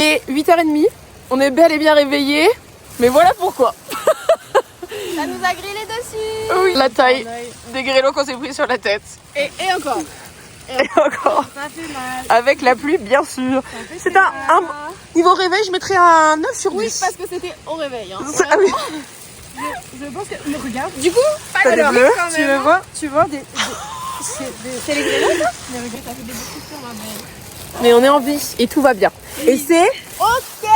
est 8h30, on est bel et bien réveillés, mais voilà pourquoi. Ça nous a grillé dessus. Oui, la taille des grêlons qu'on s'est pris sur la tête. Et encore. Et encore. Ça fait mal. Avec la pluie, bien sûr. C'est un niveau réveil, je mettrais un 9 sur 10. Oui, parce que c'était au réveil. Hein. Ah oui. Je pense que... Mais regarde. Du coup, Pas des bleus. Tu vois c'est les grêlons, là. Mais regarde, ça fait des boucles sur ma belle. Mais on est en vie et tout va bien. Oui. Et c'est... Ok.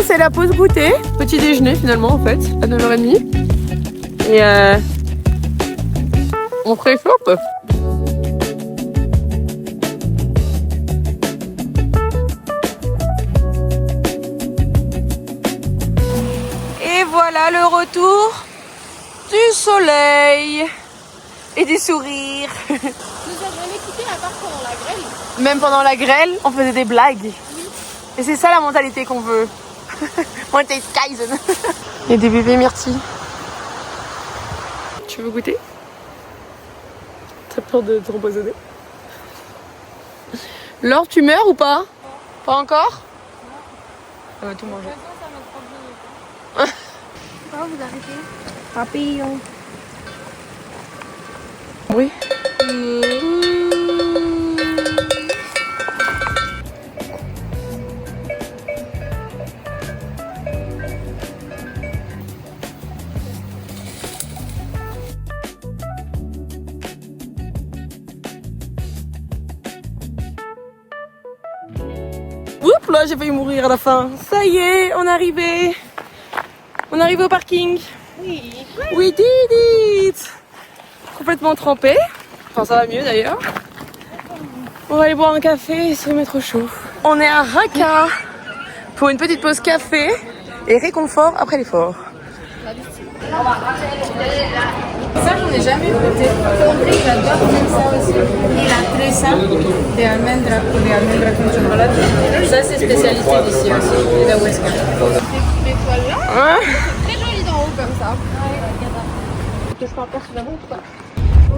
C'est la pause goûter, petit déjeuner finalement en fait, à 9h30. Et on préchoppe. Et voilà le retour du soleil et du sourire. Nous avons jamais quitté à part pendant la grêle. Même pendant la grêle, on faisait des blagues. Oui. Et c'est ça la mentalité qu'on veut. Monty Tyson. Il y a des bébés myrtilles. Tu veux goûter? T'as peur de te empoisonner? Laure, tu meurs ou pas? Pas encore? On va tout manger. Pourquoi vous arrêtez? Papillon. Oui. Oups là, j'ai failli mourir à la fin. Ça y est, on est arrivé. On est arrivé au parking. Oui. We did it. Complètement trempé. Enfin, ça va mieux d'ailleurs. On va aller boire un café et se remettre au chaud. On est à Raqqa pour une petite pause café et réconfort après l'effort. Ça, j'en ai jamais goûté. J'adore bien ça aussi. Et la tressa de almendra con chocolat. Ça, c'est spécialité d'ici aussi, de Huesca. Des toiles là, Ouais. c'est très joli d'en haut comme ça. Qu'est-ce qu'on apporte finalement ou pas?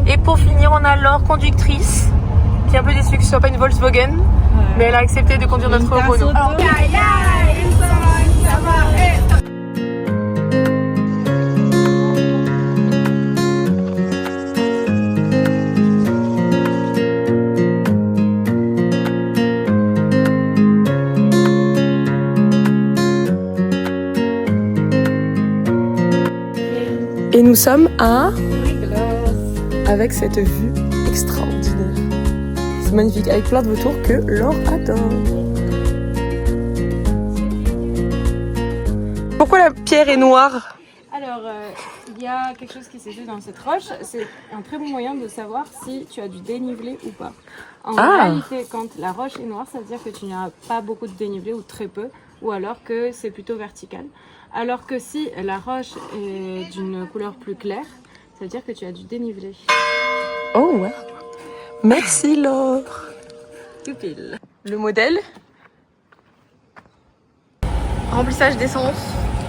Et pour finir, on a Laure, conductrice, qui est un peu déçue que ce soit pas une Volkswagen, mais elle a accepté de conduire notre Renault. Et nous sommes à... avec cette vue extraordinaire. C'est magnifique, avec plein de vautours que Laure adore. Pourquoi la pierre est noire? Alors, il y a quelque chose qui s'est fait dans cette roche. C'est un très bon moyen de savoir si tu as du dénivelé ou pas. En réalité, quand la roche est noire, ça veut dire que tu n'as pas beaucoup de dénivelé ou très peu, ou alors que c'est plutôt vertical. Alors que si la roche est d'une couleur plus claire, ça veut dire que tu as du dénivelé. Oh ouais. Merci Laure. Tout pile. Le modèle. Remplissage d'essence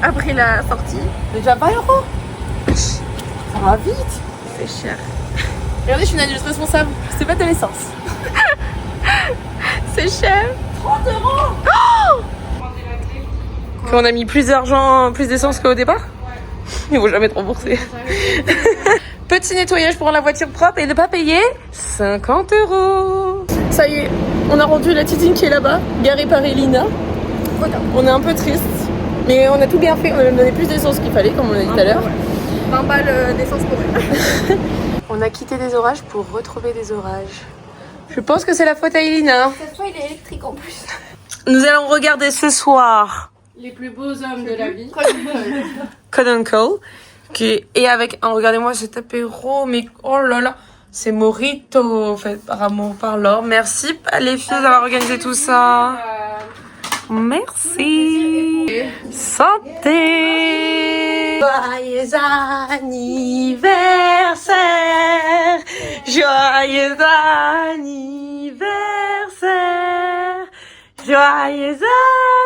après la sortie. Déjà 20 €. Ça va vite. C'est cher. Regardez, je suis une adulte responsable. C'est pas de l'essence. C'est cher. 30 €. Oh, qu'on a mis plus d'argent, plus d'essence qu'au départ. Ils vont jamais te rembourser. Petit nettoyage pour la voiture propre et ne pas payer 50 €. Ça y est, on a rendu la titine qui est là-bas, garée par Elina. On est un peu triste, mais on a tout bien fait. On a même donné plus d'essence qu'il fallait, comme on a dit tout à l'heure. 20 balles d'essence pour elle. On a quitté des orages pour retrouver des orages. Je pense que c'est la faute à Elina. Cette fois, il est électrique en plus. Nous allons regarder ce soir Les plus beaux hommes de la vie. Code Uncle. Et avec, regardez-moi cet apéro, mais oh là là, c'est Morito, fait par amour, par Laure. Merci les filles d'avoir organisé tout ça. Merci. Santé. Joyeux anniversaire. Joyeux anniversaire. Joyeux anniversaire.